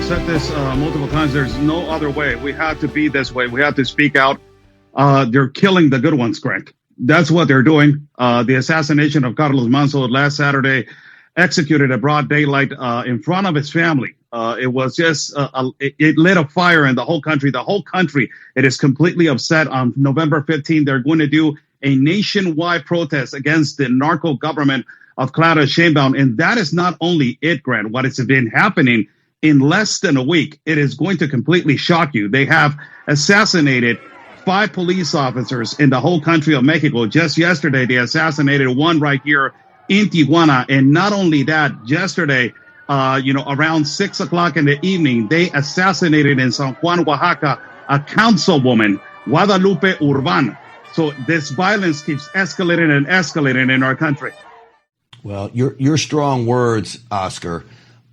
said this multiple times. There's no other way. We have to be this way. We have to speak out. They're killing the good ones, Grant. That's what they're doing. The assassination of Carlos Manzo last Saturday, executed at broad daylight in front of his family. It was just, it lit a fire in the whole country. The whole country, it is completely upset. On November 15th, they're going to do a nationwide protest against the narco government of Clara Sheinbaum. And that is not only it, Grant. What has been happening in less than a week, it is going to completely shock you. They have assassinated 5 police officers in the whole country of Mexico. Just yesterday, they assassinated one right here in Tijuana. And not only that, yesterday, around 6 o'clock in the evening, they assassinated in San Juan, Oaxaca, a councilwoman, Guadalupe Urban. So this violence keeps escalating and escalating in our country. Well, your strong words, Oscar.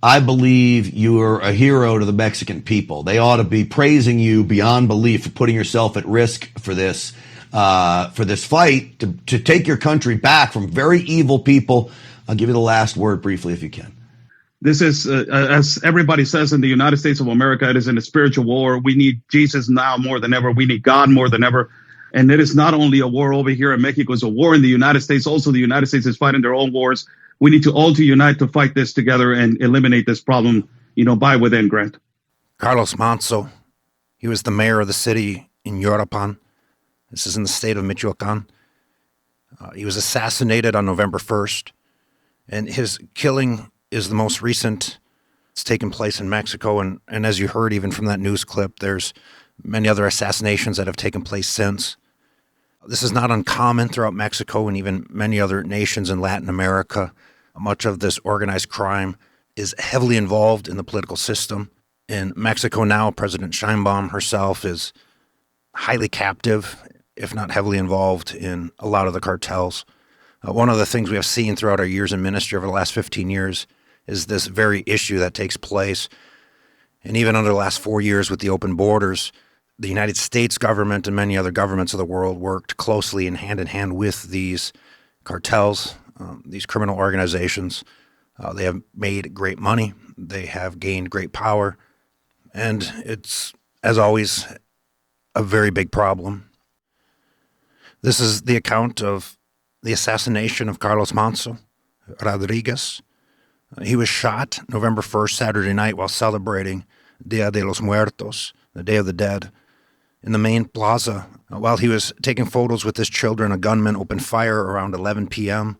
I believe you are a hero to the Mexican people. They ought to be praising you beyond belief for putting yourself at risk for this fight to take your country back from very evil people. I'll give you the last word briefly if you can. This is, as everybody says in the United States of America, it is in a spiritual war. We need Jesus now more than ever. We need God more than ever. And it is not only a war over here in Mexico, it's a war in the United States. Also, the United States is fighting their own wars. We need to all to unite to fight this together and eliminate this problem, by within, Grant. Carlos Manzo, he was the mayor of the city in Uruapan. This is in the state of Michoacan. He was assassinated on November 1st, and his killing is the most recent. It's taken place in Mexico, and as you heard even from that news clip, there's many other assassinations that have taken place since. This is not uncommon throughout Mexico and even many other nations in Latin America. Much of this organized crime is heavily involved in the political system. In Mexico now, President Sheinbaum herself is highly captive, if not heavily involved in a lot of the cartels. One of the things we have seen throughout our years in ministry over the last 15 years is this very issue that takes place. And even under the last 4 years with the open borders, the United States government and many other governments of the world worked closely and hand with these cartels, these criminal organizations. They have made great money. They have gained great power. And it's, as always, a very big problem. This is the account of the assassination of Carlos Manzo Rodriguez. He was shot November 1st, Saturday night, while celebrating Dia de los Muertos, the Day of the Dead. In the main plaza, while he was taking photos with his children, a gunman opened fire around 11 p.m.,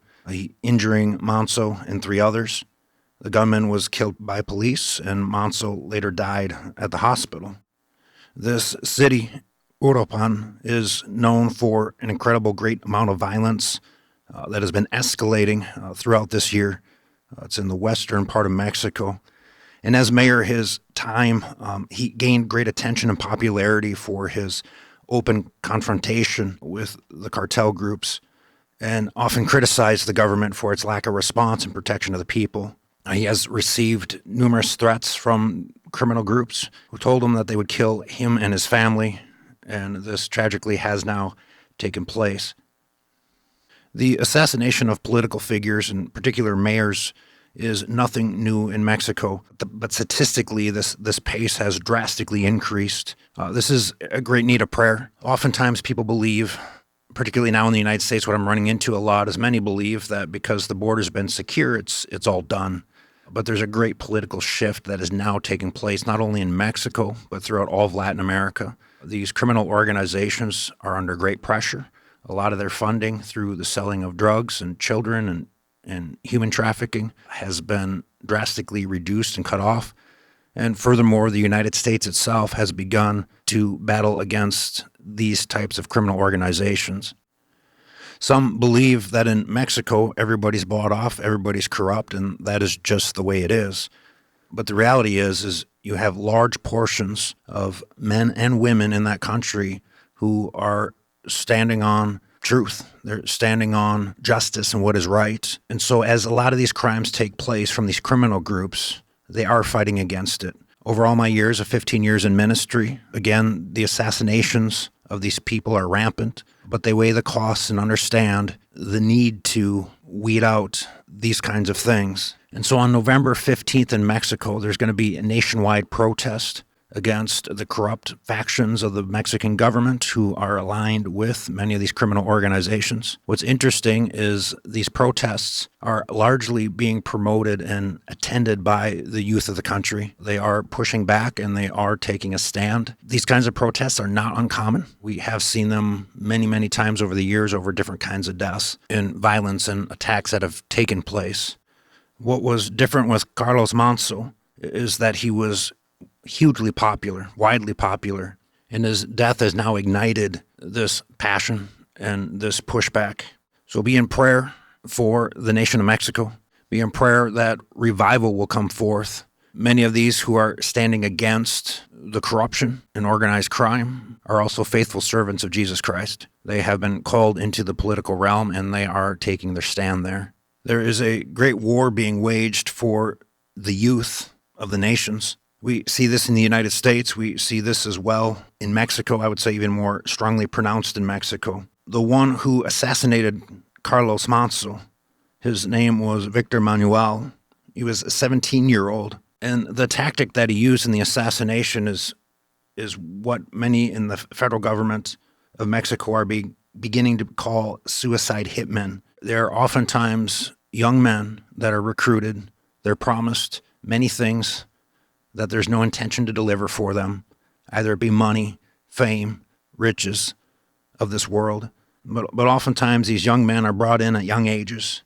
injuring Manzo and 3 others. The gunman was killed by police, and Manzo later died at the hospital. This city, Uruapan, is known for an incredible great amount of violence that has been escalating throughout this year. It's in the western part of Mexico. And as mayor, his time, he gained great attention and popularity for his open confrontation with the cartel groups and often criticized the government for its lack of response and protection of the people. He has received numerous threats from criminal groups who told him that they would kill him and his family, and this tragically has now taken place. The assassination of political figures, in particular mayors, is nothing new in Mexico, but statistically, this pace has drastically increased. This is a great need of prayer. Oftentimes people believe, particularly now in the United States, what I'm running into a lot is many believe that because the border's been secure, it's all done. But there's a great political shift that is now taking place, not only in Mexico, but throughout all of Latin America. These criminal organizations are under great pressure. A lot of their funding through the selling of drugs and children and human trafficking has been drastically reduced and cut off. And furthermore, the United States itself has begun to battle against these types of criminal organizations. Some believe that in Mexico, everybody's bought off, everybody's corrupt, and that is just the way it is. But the reality is you have large portions of men and women in that country who are standing on truth. They're standing on justice and what is right. And so as a lot of these crimes take place from these criminal groups, they are fighting against it. Over all my years of 15 years in ministry, again, the assassinations of these people are rampant, but they weigh the costs and understand the need to weed out these kinds of things. And so on November 15th in Mexico, there's going to be a nationwide protest against the corrupt factions of the Mexican government who are aligned with many of these criminal organizations. What's interesting is these protests are largely being promoted and attended by the youth of the country. They are pushing back and they are taking a stand. These kinds of protests are not uncommon. We have seen them many, many times over the years over different kinds of deaths and violence and attacks that have taken place. What was different with Carlos Manzo is that he was hugely popular, widely popular, and his death has now ignited this passion and this pushback. So be in prayer for the nation of Mexico. Be in prayer that revival will come forth. Many of these who are standing against the corruption and organized crime are also faithful servants of Jesus Christ. They have been called into the political realm and they are taking their stand there. There is a great war being waged for the youth of the nations. We see this in the United States. We see this as well in Mexico. I would say even more strongly pronounced in Mexico. The one who assassinated Carlos Manzo, his name was Victor Manuel. He was a 17-year-old. And the tactic that he used in the assassination is what many in the federal government of Mexico are beginning to call suicide hitmen. They're oftentimes young men that are recruited. They're promised many things that there's no intention to deliver for them, either it be money, fame, riches of this world. But oftentimes these young men are brought in at young ages.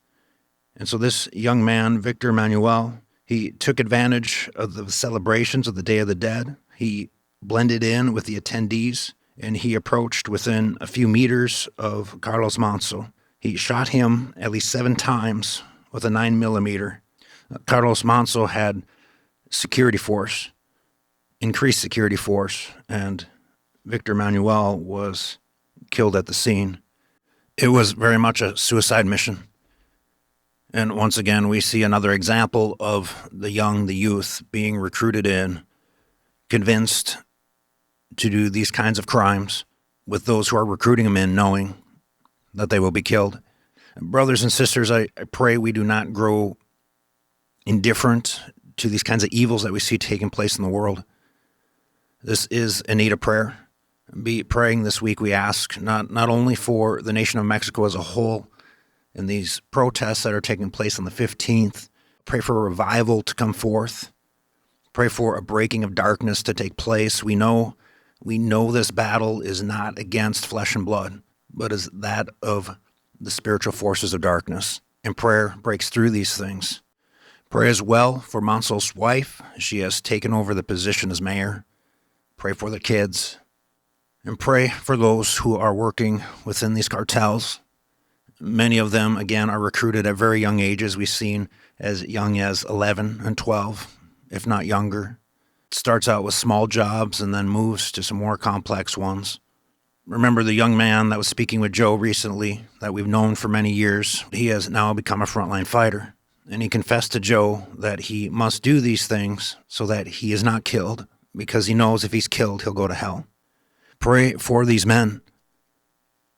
And so this young man, Victor Manuel, he took advantage of the celebrations of the Day of the Dead. He blended in with the attendees, and he approached within a few meters of Carlos Manzo. He shot him at least 7 times with a 9mm. Carlos Manzo had increased security force, and Victor Manuel was killed at the scene. It was very much a suicide mission. And once again, we see another example of the youth being recruited in, convinced to do these kinds of crimes, with those who are recruiting them in knowing that they will be killed. Brothers and sisters, I pray we do not grow indifferent to these kinds of evils that we see taking place in the world. This is in need of prayer. Be praying this week, we ask, not only for the nation of Mexico as a whole in these protests that are taking place on the 15th. Pray for a revival to come forth. Pray for a breaking of darkness to take place. We know this battle is not against flesh and blood, but is that of the spiritual forces of darkness. And prayer breaks through these things. Pray as well for Manzo's wife. She has taken over the position as mayor. Pray for the kids. And pray for those who are working within these cartels. Many of them, again, are recruited at very young ages. We've seen as young as 11 and 12, if not younger. It starts out with small jobs and then moves to some more complex ones. Remember the young man that was speaking with Joe recently that we've known for many years. He has now become a frontline fighter. And he confessed to Joe that he must do these things so that he is not killed, because he knows if he's killed, he'll go to hell. Pray for these men,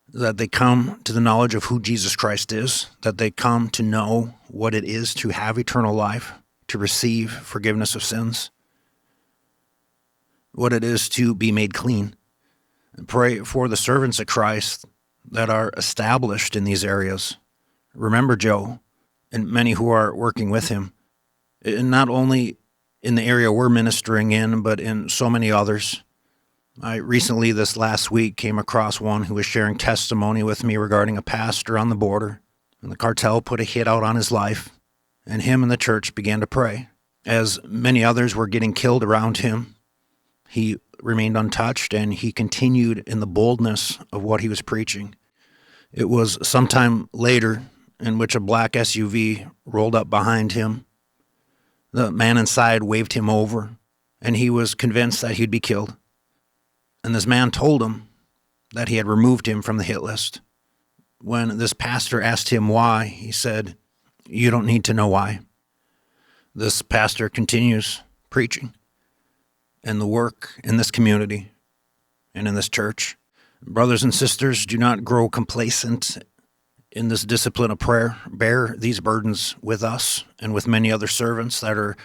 that they come to the knowledge of who Jesus Christ is, that they come to know what it is to have eternal life, to receive forgiveness of sins, what it is to be made clean. And pray for the servants of Christ that are established in these areas. Remember Joe and many who are working with him, and not only in the area we're ministering in, but in so many others. I recently, this last week, came across one who was sharing testimony with me regarding a pastor on the border, and the cartel put a hit out on his life, and him and the church began to pray. As many others were getting killed around him, he remained untouched, and he continued in the boldness of what he was preaching. It was sometime later in which a black SUV rolled up behind him. The man inside waved him over, and he was convinced that he'd be killed. And this man told him that he had removed him from the hit list. When this pastor asked him why, he said, "You don't need to know why." This pastor continues preaching and the work in this community and in this church. Brothers and sisters, do not grow complacent in this discipline of prayer, bear these burdens with us and with many other servants that are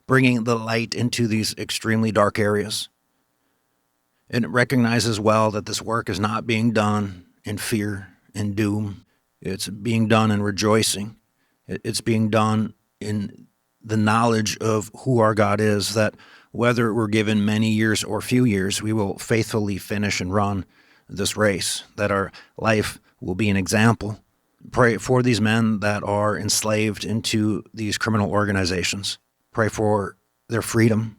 bringing the light into these extremely dark areas. And recognize as well that this work is not being done in fear and doom. It's being done in rejoicing. It's being done in the knowledge of who our God is, that whether we're given many years or few years, we will faithfully finish and run this race, that our life will be an example. Pray for these men that are enslaved into these criminal organizations. Pray for their freedom,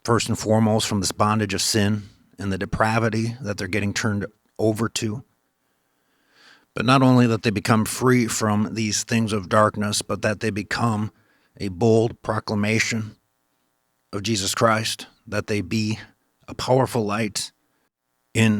first and foremost, from this bondage of sin and the depravity that they're getting turned over to. But not only that they become free from these things of darkness, but that they become a bold proclamation of Jesus Christ, that they be a powerful light